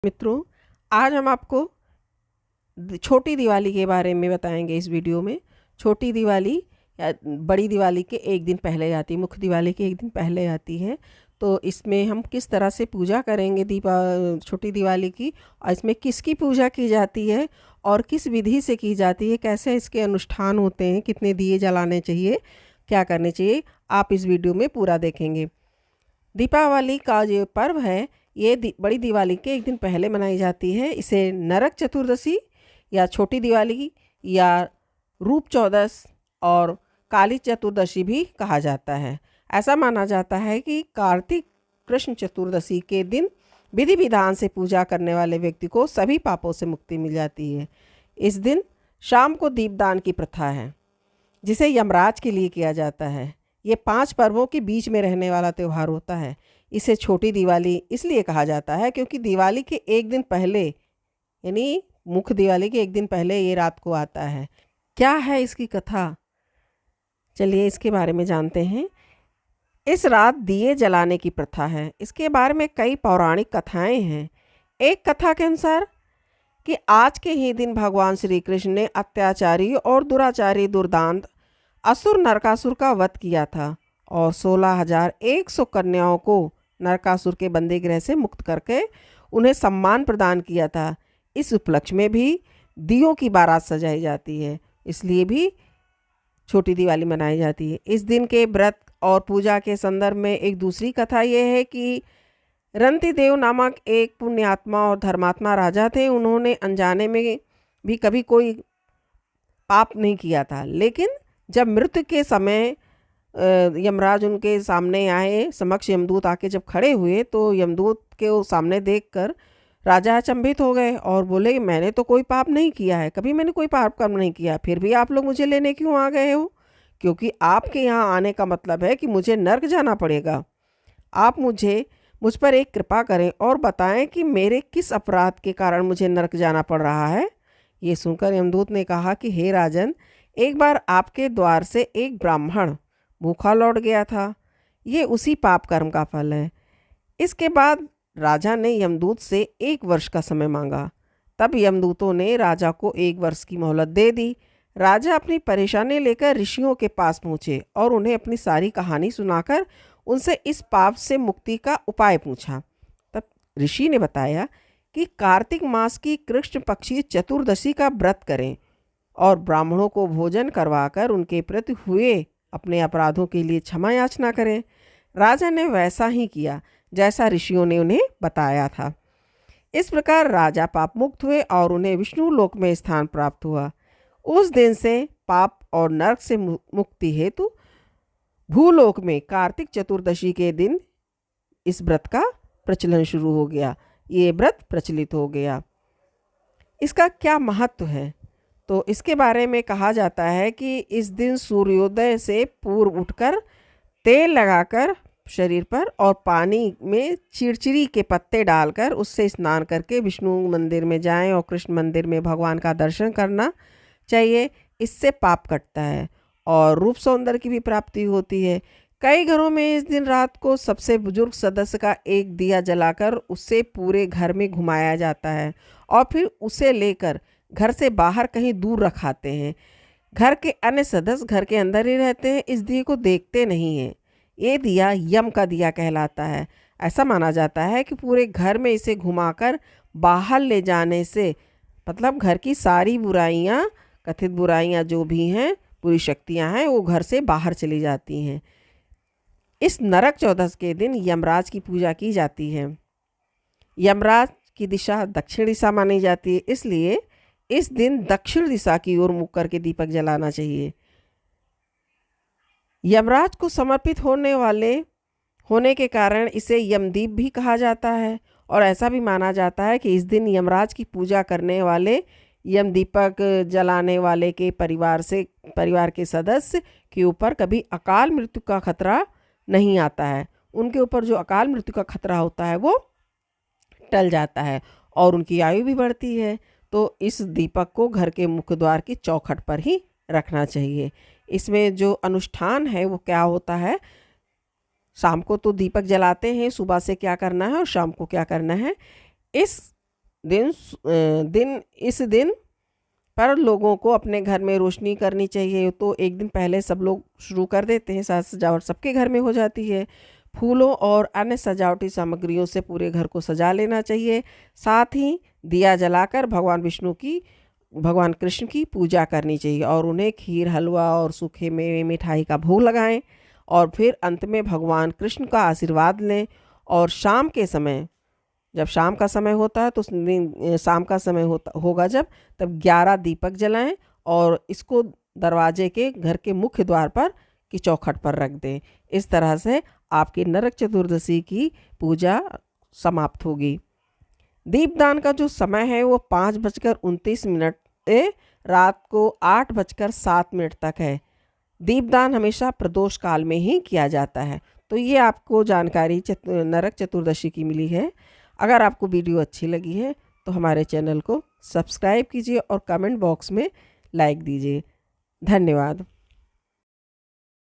मित्रों, आज हम आपको छोटी दिवाली के बारे में बताएंगे। इस वीडियो में छोटी दिवाली या बड़ी दिवाली के एक दिन पहले आती है, मुख्य दिवाली के एक दिन पहले आती है। तो इसमें हम किस तरह से पूजा करेंगे छोटी दिवाली की, और इसमें किसकी पूजा की जाती है और किस विधि से की जाती है, कैसे इसके अनुष्ठान होते हैं, कितने दिए जलाने चाहिए, क्या करने चाहिए, आप इस वीडियो में पूरा देखेंगे। दीपावली का जो पर्व है ये बड़ी दिवाली के एक दिन पहले मनाई जाती है। इसे नरक चतुर्दशी या छोटी दिवाली या रूप चौदस और काली चतुर्दशी भी कहा जाता है। ऐसा माना जाता है कि कार्तिक कृष्ण चतुर्दशी के दिन विधि विधान से पूजा करने वाले व्यक्ति को सभी पापों से मुक्ति मिल जाती है। इस दिन शाम को दीपदान की प्रथा है, जिसे यमराज के लिए किया जाता है। ये 5 पर्वों के बीच में रहने वाला त्यौहार होता है। इसे छोटी दिवाली इसलिए कहा जाता है क्योंकि दिवाली के एक दिन पहले, यानी मुख्य दिवाली के एक दिन पहले ये रात को आता है। क्या है इसकी कथा, चलिए इसके बारे में जानते हैं। इस रात दिए जलाने की प्रथा है। इसके बारे में कई पौराणिक कथाएं हैं। एक कथा के अनुसार कि आज के ही दिन भगवान श्री कृष्ण ने अत्याचारी और दुराचारी दुर्दांत असुर नरकासुर का वध किया था और 16,100 कन्याओं को नरकासुर के बंदीगृह से मुक्त करके उन्हें सम्मान प्रदान किया था। इस उपलक्ष्य में भी दियों की बारात सजाई जाती है, इसलिए भी छोटी दिवाली मनाई जाती है। इस दिन के व्रत और पूजा के संदर्भ में एक दूसरी कथा ये है कि रंतिदेव नामक एक पुण्यात्मा और धर्मात्मा राजा थे। उन्होंने अनजाने में भी कभी कोई पाप नहीं किया था, लेकिन जब मृत्यु के समय यमराज उनके सामने आए, समक्ष यमदूत आके जब खड़े हुए तो यमदूत के सामने देखकर राजा अचंभित हो गए और बोले, मैंने तो कोई पाप नहीं किया है, कभी मैंने कोई पाप कर्म नहीं किया, फिर भी आप लोग मुझे लेने क्यों आ गए हो? क्योंकि आपके यहाँ आने का मतलब है कि मुझे नर्क जाना पड़ेगा। आप मुझ पर एक कृपा करें और बताएं कि मेरे किस अपराध के कारण मुझे नर्क जाना पड़ रहा है। ये सुनकर यमदूत ने कहा कि हे राजन, एक बार आपके द्वार से एक ब्राह्मण भूखा लौट गया था, ये उसी पाप कर्म का फल है। इसके बाद राजा ने यमदूत से 1 वर्ष का समय मांगा। तब यमदूतों ने राजा को 1 वर्ष की मोहलत दे दी। राजा अपनी परेशानी लेकर ऋषियों के पास पहुँचे और उन्हें अपनी सारी कहानी सुनाकर उनसे इस पाप से मुक्ति का उपाय पूछा। तब ऋषि ने बताया कि कार्तिक मास की कृष्ण पक्षी चतुर्दशी का व्रत करें और ब्राह्मणों को भोजन करवाकर उनके प्रति हुए अपने अपराधों के लिए क्षमा याचना करें। राजा ने वैसा ही किया जैसा ऋषियों ने उन्हें बताया था। इस प्रकार राजा पाप मुक्त हुए और उन्हें विष्णु लोक में स्थान प्राप्त हुआ। उस दिन से पाप और नरक से मुक्ति हेतु भूलोक में कार्तिक चतुर्दशी के दिन इस व्रत का प्रचलन शुरू हो गया। ये व्रत प्रचलित हो गया। इसका क्या महत्व है, तो इसके बारे में कहा जाता है कि इस दिन सूर्योदय से पूर्व उठकर तेल लगाकर शरीर पर और पानी में चिड़चिड़ी के पत्ते डालकर उससे स्नान करके विष्णु मंदिर में जाएं और कृष्ण मंदिर में भगवान का दर्शन करना चाहिए। इससे पाप कटता है और रूप सौंदर्य की भी प्राप्ति होती है। कई घरों में इस दिन रात को सबसे बुजुर्ग सदस्य का एक दिया जलाकर उससे पूरे घर में घुमाया जाता है और फिर उसे लेकर घर से बाहर कहीं दूर रखाते हैं। घर के अन्य सदस्य घर के अंदर ही रहते हैं, इस दिए को देखते नहीं हैं। ये दिया यम का दिया कहलाता है। ऐसा माना जाता है कि पूरे घर में इसे घुमाकर बाहर ले जाने से मतलब घर की सारी बुराइयां, कथित बुराइयां जो भी हैं, पूरी शक्तियां हैं, वो घर से बाहर चली जाती हैं। इस नरक चौदस के दिन यमराज की पूजा की जाती है। यमराज की दिशा दक्षिण दिशा मानी जाती है, इसलिए इस दिन दक्षिण दिशा की ओर मुख करके दीपक जलाना चाहिए। यमराज को समर्पित होने के कारण इसे यमदीप भी कहा जाता है और ऐसा भी माना जाता है कि इस दिन यमराज की पूजा करने वाले यमदीपक जलाने वाले के परिवार के सदस्य के ऊपर कभी अकाल मृत्यु का खतरा नहीं आता है। उनके ऊपर जो अकाल मृत्यु का खतरा होता है वो टल जाता है और उनकी आयु भी बढ़ती है। तो इस दीपक को घर के मुख्य द्वार की चौखट पर ही रखना चाहिए। इसमें जो अनुष्ठान है वो क्या होता है, शाम को तो दीपक जलाते हैं, सुबह से क्या करना है और शाम को क्या करना है। इस इस दिन पर लोगों को अपने घर में रोशनी करनी चाहिए। तो एक दिन पहले सब लोग शुरू कर देते हैं, साज सजावट सबके घर में हो जाती है। फूलों और अन्य सजावटी सामग्रियों से पूरे घर को सजा लेना चाहिए। साथ ही दिया जलाकर भगवान कृष्ण की पूजा करनी चाहिए और उन्हें खीर, हलवा और सूखे मेवे, मिठाई का भोग लगाएं। और फिर अंत में भगवान कृष्ण का आशीर्वाद लें। और शाम के समय, जब शाम का समय होता है तो शाम का समय होगा जब, तब 11 दीपक जलाएं और इसको दरवाजे के घर के मुख्य द्वार पर की चौखट पर रख दें। इस तरह से आपकी नरक चतुर्दशी की पूजा समाप्त होगी। दीपदान का जो समय है वो 5:29 से रात को 8:07 तक है। दीपदान हमेशा प्रदोष काल में ही किया जाता है। तो ये आपको जानकारी नरक चतुर्दशी की मिली है। अगर आपको वीडियो अच्छी लगी है तो हमारे चैनल को सब्सक्राइब कीजिए और कमेंट बॉक्स में लाइक दीजिए। धन्यवाद।